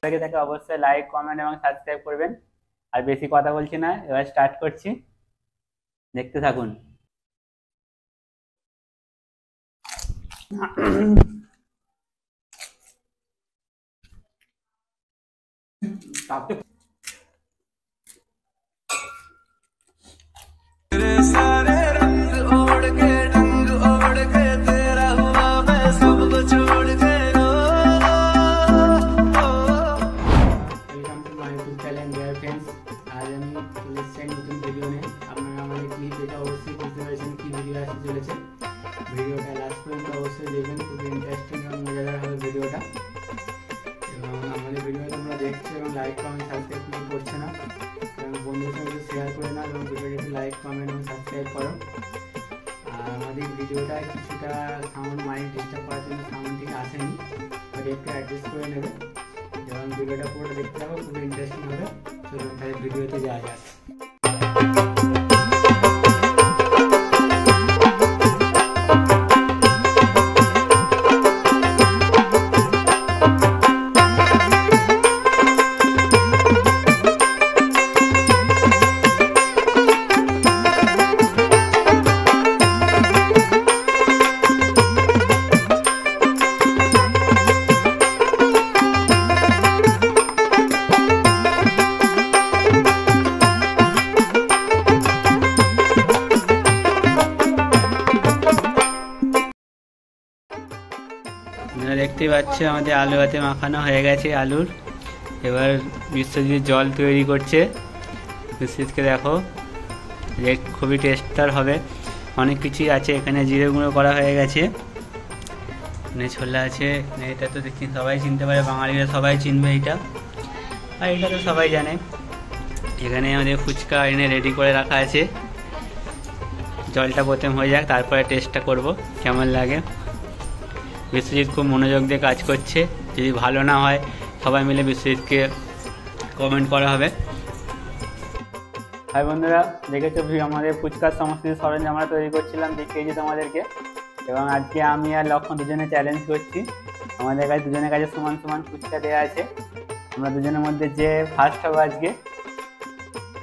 লেগে থাকে অবশ্যই লাইক কমেন্ট এবং সাবস্ক্রাইব করবেন। আর বেশি কথা বলছি না, এবার স্টার্ট করছি, দেখতে থাকুন। ভিডিওটা লাস্ট পর্যন্ত অবশ্যই দেখবেন, খুব ইন্টারেস্টিং এবং মজাদার হবে ভিডিওটা। এবং আমাদের ভিডিও তোমরা দেখছো এবং লাইক কমেন্ট সাবস্ক্রাইব কিছু করছে না, এবং বন্ধুদের সঙ্গে শেয়ার করে নাও এবং ভিডিওটা একটু লাইক কমেন্ট এবং সাবস্ক্রাইব করো। আর আমাদের ভিডিওটা কিছুটা সাউন্ড মাইন্ড ডিস্টার্ব করার জন্য সাউন্ড ঠিক আসেনি, বাট একটু অ্যাডজাস্ট করে নেবে এবং ভিডিওটা পুরো দেখতে থাকো, খুব ইন্টারেস্টিং হবে। চলুন তাহলে ভিডিওতে যাওয়া যাক। দেখতেই পাচ্ছি আমাদের আলু ভাতে মাখানো হয়ে গেছে আলুর। এবার বিশ্বজিৎ জল তৈরি করছে। বিশ্বজিৎকে দেখো, খুবই টেস্টার হবে। অনেক কিছুই আছে এখানে, জিরে গুঁড়ো করা হয়ে গেছে, এখানে ছোলা আছে, এটা তো দেখছি সবাই চিনতে পারে, বাঙালিরা সবাই চিনবে এটা, আর এটা তো সবাই জানে। এখানে আমাদের ফুচকা এনে রেডি করে রাখা আছে। জলটা প্রথম হয়ে যাক, তারপরে টেস্টটা করব কেমন লাগে। বিশ্বজিৎ খুব মনোযোগ দিয়ে কাজ করছে, যদি ভালো না হয় সবাই মিলে বিশ্বজিৎকে কমেন্ট করা হবে। হাই বন্ধুরা, দেখেছো আমাদের ফুচকার সমস্ত সরঞ্জাম আমরা তৈরি করছিলাম, দেখিয়েছি তোমাদেরকে। এবং আজকে আমি আর লক্ষণ দুজনে চ্যালেঞ্জ করছি। আমাদের কাছে দুজনের কাছে সমান সমান ফুচকা দেওয়া আছে। আমরা দুজনের মধ্যে যে ফার্স্ট হবে আজকে,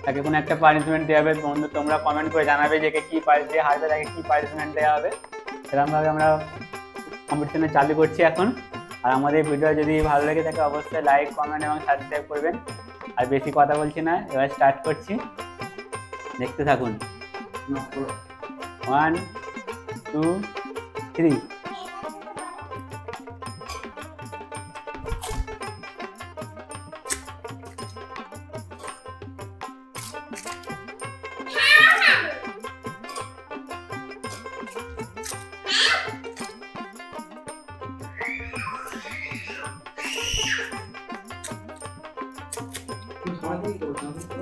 তাকে কোনো একটা পানিশমেন্ট দেওয়া হবে। বন্ধু তোমরা কমেন্ট করে জানাবে যে কী যে হারবে তাকে কী পানিশমেন্ট দেওয়া হবে। সেরকমভাবে আমরা কম্পিটিশনে চালু করছি এখন। আর আমাদের ভিডিও যদি ভালো লেগে থাকে অবশ্যই লাইক কমেন্ট এবং সাবস্ক্রাইব করবেন। আর বেশি কথা বলছি না, এবার স্টার্ট করছি, দেখতে থাকুন। 1 2 3।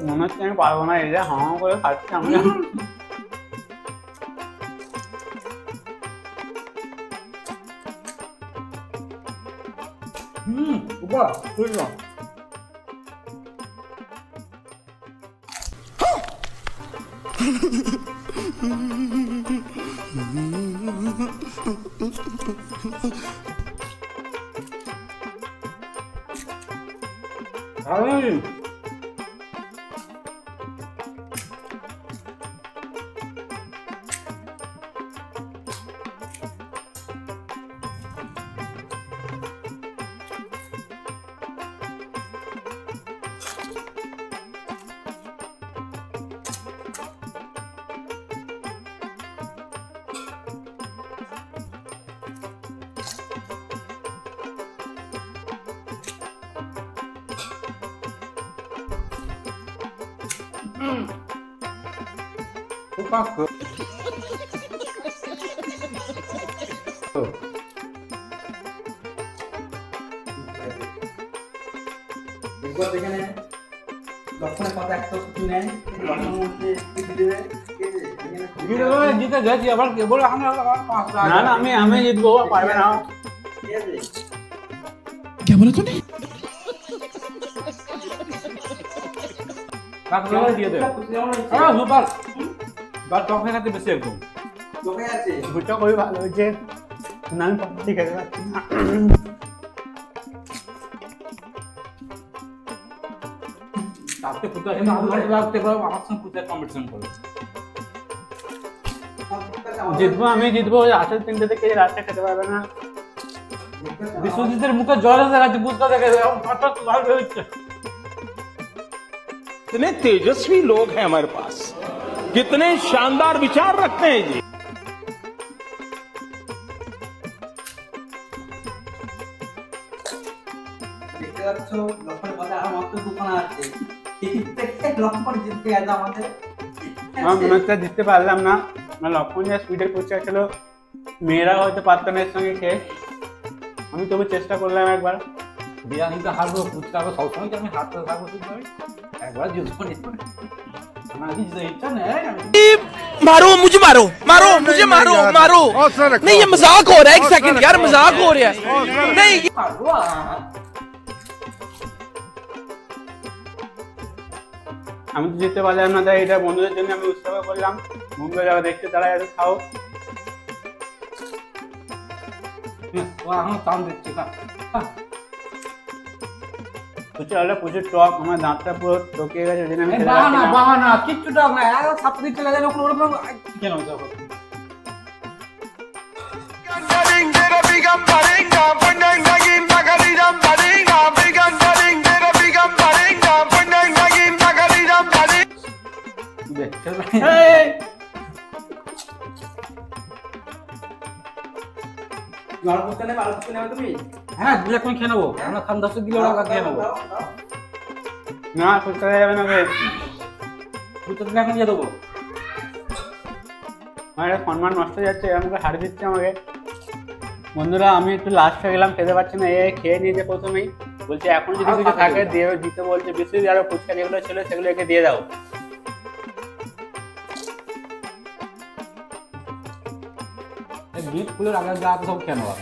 মনে হচ্ছে আমি পারবো না, এটা হাঁ করে খাচ্ছি আমরা। Opa, এরপর এখানে লক্ষণের কথা একটা কিছু নেই, লক্ষণের মধ্যে দিবে জিতে যাচ্ছি আবার বলে না না আমি জিতবো, পারবে না। क्या बोला तूने? দিয়ে দে সুপার বাট টক খাইতে বেশি একদম তোকে আছে ভুট্টা খুবই ভালো হয়েছে না, আমি পাচ্ছি খেতে পাচ্ছি না। লাস্টে পুজো কিন্তু আলু লাগতে পারো আমার সঙ্গে পুজো কম্পিটিশন করো। জিতবো আমি জিতবো, আসল তিনটে থেকে রাস্তা খেতে পারবে না। বিশ্বজিতের মুখে জল এসে গেছে, বুঝতে দেখে হঠাৎ লাল হয়ে যাচ্ছে। कितने तेजस्वी लोग हैं हमारे पास, कितने शानदार विचार रखते हैं जी। দেখতে পাচ্ছ লক্ষণের কথা আর মাত্র দুখানা আছে, লক্ষণ জিততে গেছে আমাদের। আমার মনে হচ্ছে জিততে পারলাম না। লক্ষণ যা স্পিডের ফুচকা ছিল, মেয়েরা হয়তো পারতো না এর সঙ্গে খেয়ে। আমি তবু চেষ্টা করলাম একবার। বিরিয়ানিতে হারবো, ফুচকা সবসময় কি আমি হারতে থাকবো? একবার জিতবো আমার কিছু ইচ্ছা নেই। मारो मुझे, मारो मारो मुझे, मारो मारो। नहीं ये मजाक हो रहा है, एक सेकंड यार, मजाक हो रहा है। नहीं আমি তো জিততে পারলাম না, তাই এটা বন্ধুদের জন্য আমি উৎসর্গ করলাম। বন্ধুরা যারা দেখতে তারা এত খাও। এখন টান দিচ্ছি না, ফুচকাটা প্রচুর টক, আমার দাঁতটা পুরো টকিয়ে গেছে। ওই জন্য আমি খেতে পারছি বাহানা না। বাহানা কিচ্ছু টাক না, সাপ দিচ্ছে লাগে কেন এই! আলু ফুচকা নেবে, আলু ফুচকা নেবে তুমি? হ্যাঁ দিলে এখন খেয়ে নেবো, আমরা খান 10 দিলে ওরা খেয়ে নেবো। দাও, দাও। না ফুচকা যাবে না। দুটো দিলে এখন দিয়ে দেবো। আমার একটা সম্মান নষ্ট হয়ে যাচ্ছে, এরকম করে হারিয়ে দিচ্ছে আমাকে। বন্ধুরা আমি একটু লাস্ট হয়ে গেলাম, খেতে পারছি না। এ খেয়ে নিয়েছে প্রথমেই, বলছে এখন যদি কিছু থাকে দিয়ে দিতে বলছে। বেশি আরো ফুচকা যেগুলো ছিল সেগুলো একে দিয়ে দাও। গিট ফুলের আগে যা সব খেয়ে নেবো।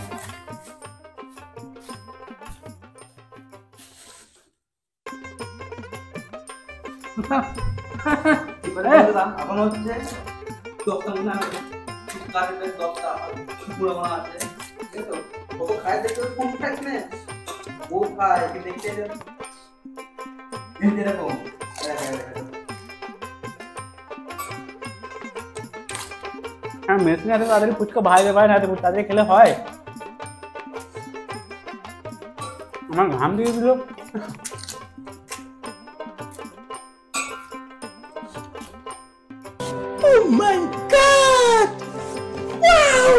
এখন হচ্ছে 10টা মনে হয় ফুচকা আছে, 10টা পুরো মনে আছে, ঠিক আছে? ও খায় দেখতে কোন খায় না, ও খায় কি দেখতে এই দেখো। হ্যাঁ মেশিনে এত তাড়াতাড়ি ফুচকা ভাজতে পারে না, এত তাড়াতাড়ি খেলে হয়? আমার ঘাম দিয়ে দিল। oh my god, wow।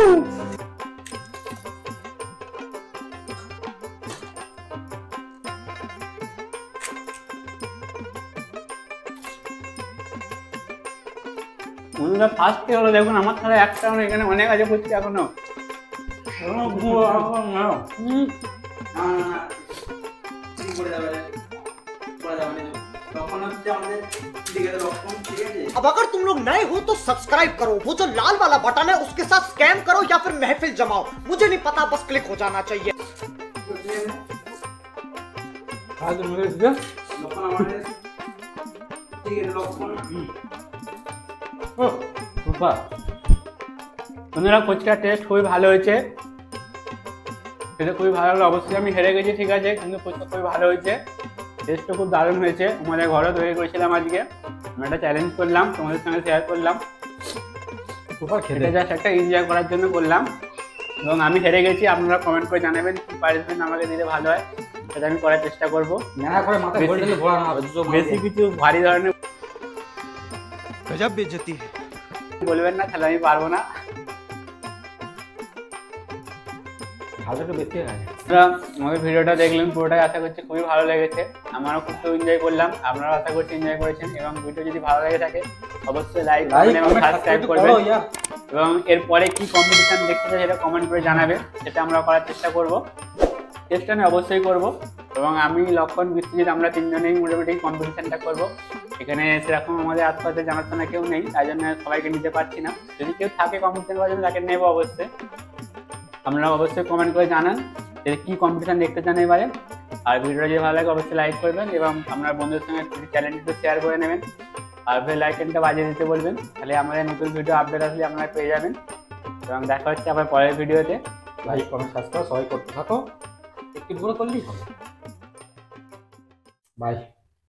বন্ধুরা ফার্স্টে হলো, দেখুন আমার ছাড়া একটা এখানে অনেক আছে ফুচকা এখনো। না কি করে যাবে, পড়া যাবে না। তখন হচ্ছে আমাদের দিকে লক্ষণ, ঠিক আছে? अब अगर तुम लोग नए हो तो सब्सक्राइब करो, वो जो लाल वाला बटन है उसके साथ स्कैम करो या फिर महफिल जमाओ, मुझे नहीं पता, बस क्लिक हो जाना चाहिए। লক্ষণ আমাদের, ঠিক আছে? লক্ষণ বন্ধুরা ফুচকার টেস্ট খুবই ভালো হয়েছে, সেটা খুবই ভালো হলো। অবশ্যই আমি হেরে গেছি ঠিক আছে, কিন্তু ফুচকা খুবই ভালো হয়েছে, টেস্টটা খুব দারুণ হয়েছে। আমাদের ঘরে তৈরি করেছিলাম আজকে, আমি একটা চ্যালেঞ্জ করলাম, তোমাদের সঙ্গে শেয়ার করলাম। এটা জাস্ট একটা এনজয় করার জন্য করলাম, এবং আমি হেরে গেছি। আপনারা কমেন্ট করে জানাবেন কি পানিশমেন্ট আমাকে দিলে ভালো হয়, সেটা আমি করার চেষ্টা করবো। বেশি কিছু ভারী ধরনের गजब बेइज्जती है। বলবেন না, তাহলে আমি পারবো না। আমাদের ভিডিওটা দেখলেন পুরোটাই, আশা করছি খুবই ভালো লেগেছে। আমারও খুব এনজয় করলাম, আপনারাও আশা করছি এনজয় করেছেন। এবং ভিডিও যদি ভালো লেগে থাকে অবশ্যই লাইক এবং সাবস্ক্রাইব করবেন। এবং এরপরে কি কম্পিটিশন দেখতে চাই সেটা কমেন্ট করে জানাবে, সেটা আমরা করার চেষ্টা করব। চেষ্টা আমি অবশ্যই করব। এবং আমি লক্ষণ বিশ্বজিৎ আমরা তিনজনেই মোটামুটি কম্পিটিশনটা করব। এখানে সেরকম আমাদের আশপাশে জানাশোনা কেউ নেই, তাই জন্য সবাইকে নিতে পারছি না। যদি কেউ থাকে কম্পিটিশন করার জন্য তাকে নেবো অবশ্যই। আপনারা অবশ্যই কমেন্ট করে জানান যে কী কম্পিটিশন দেখতে চান এবারে। আর ভিডিওটা যদি ভালো লাগে অবশ্যই লাইক করবেন, এবং আপনার বন্ধুদের সঙ্গে চ্যানেলটি শেয়ার করে নেবেন। আর ফের লাইকনটা বাজিয়ে দিতে বলবেন, তাহলে আমাদের নতুন ভিডিও আপডেট আসলে আপনারা পেয়ে যাবেন। এবং দেখা হচ্ছে আবার পরের ভিডিওতে। লাইক কমেন্ট সাবস্ক্রাইব সবাই করতে থাকো, একটু করে করলেই হবে। বাই।